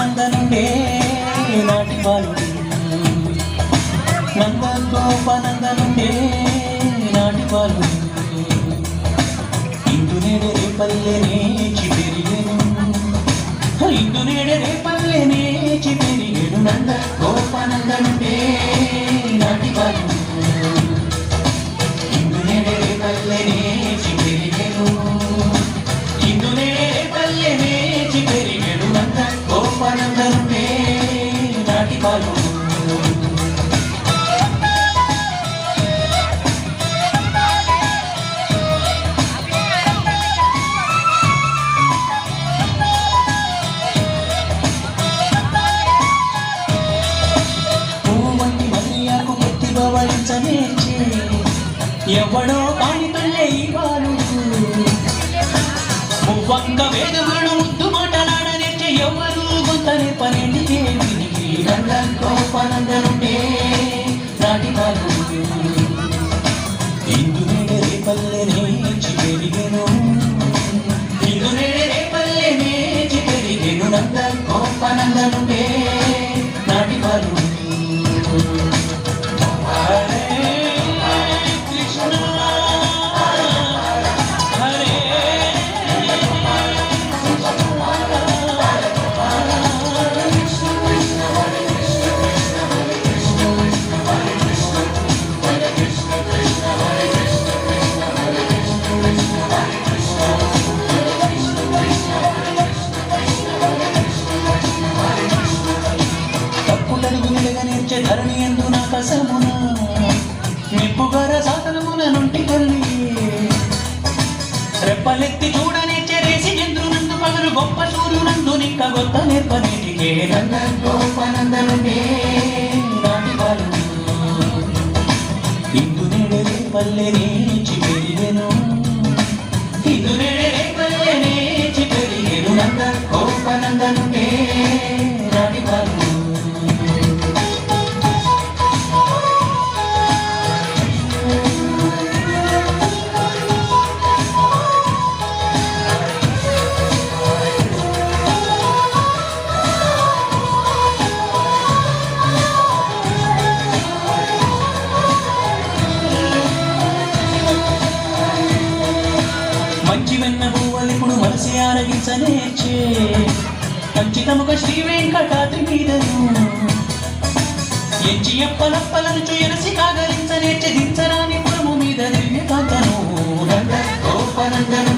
గోపనందనుండే నాటి బాలుడు నంద గోపనందనుండే నాటి బాలుడు ఇందు నేడే రేపల్లెనే చిపెరిగెను ఇందు నేడే రేపల్లెనే చిపెరిగెను నంద గోపనందనుండే నాటి బాలుడు ఇందు నేడే రేపల్లెనే చిపెరిగెను ఇందు నేడే రేపల్లెనే చిపెరిగెను నంద గోపనందనుండే నాటి బాలుడు ఎవడో కానితల్లే ఈ బాలుడు మువ్వంక వేదములను ముద్దు మాటలాడనేచ్చే ఎవరు గొంతనే పనికే వినికి గోపనందనుండే నాటి బాలుడు ఇందు నేడే రేపల్లెనే చిపెరిగెను ఇందు నేడే రేపల్లెనే చిపెరిగెను నంద గోపనందనుండే నాటి బాలుడు ధరణి ఎందు నా కసమున నిప్పుగర సాధనమున నుండి తల్లి రెప్పలెత్తి చూడనేచ్చే రేసి చంద్రునందు పగలు గొప్ప సూర్యునందు నిక్క గొత్త నేర్పనేటికే నంద గోపనందనుండే నాటి బాలుడు ఇందు నేడే రేపల్లెనే చిపెరిగెను ఇందు నేడే రేపల్లెనే చిపెరిగెను నంద గోపనందనుండే నాటి బాలుడు మంచి వెన్న పువ్వలిప్పుడు మనసి ఆరగించనేచ్చే కంచితముక శ్రీ వెంకటాద్రి మీదను ఎంచి అప్పలప్పలను చుయనసి కాగలించనేచ్చే దించరాని పురము మీద దివ్య కాంతను గోపనందను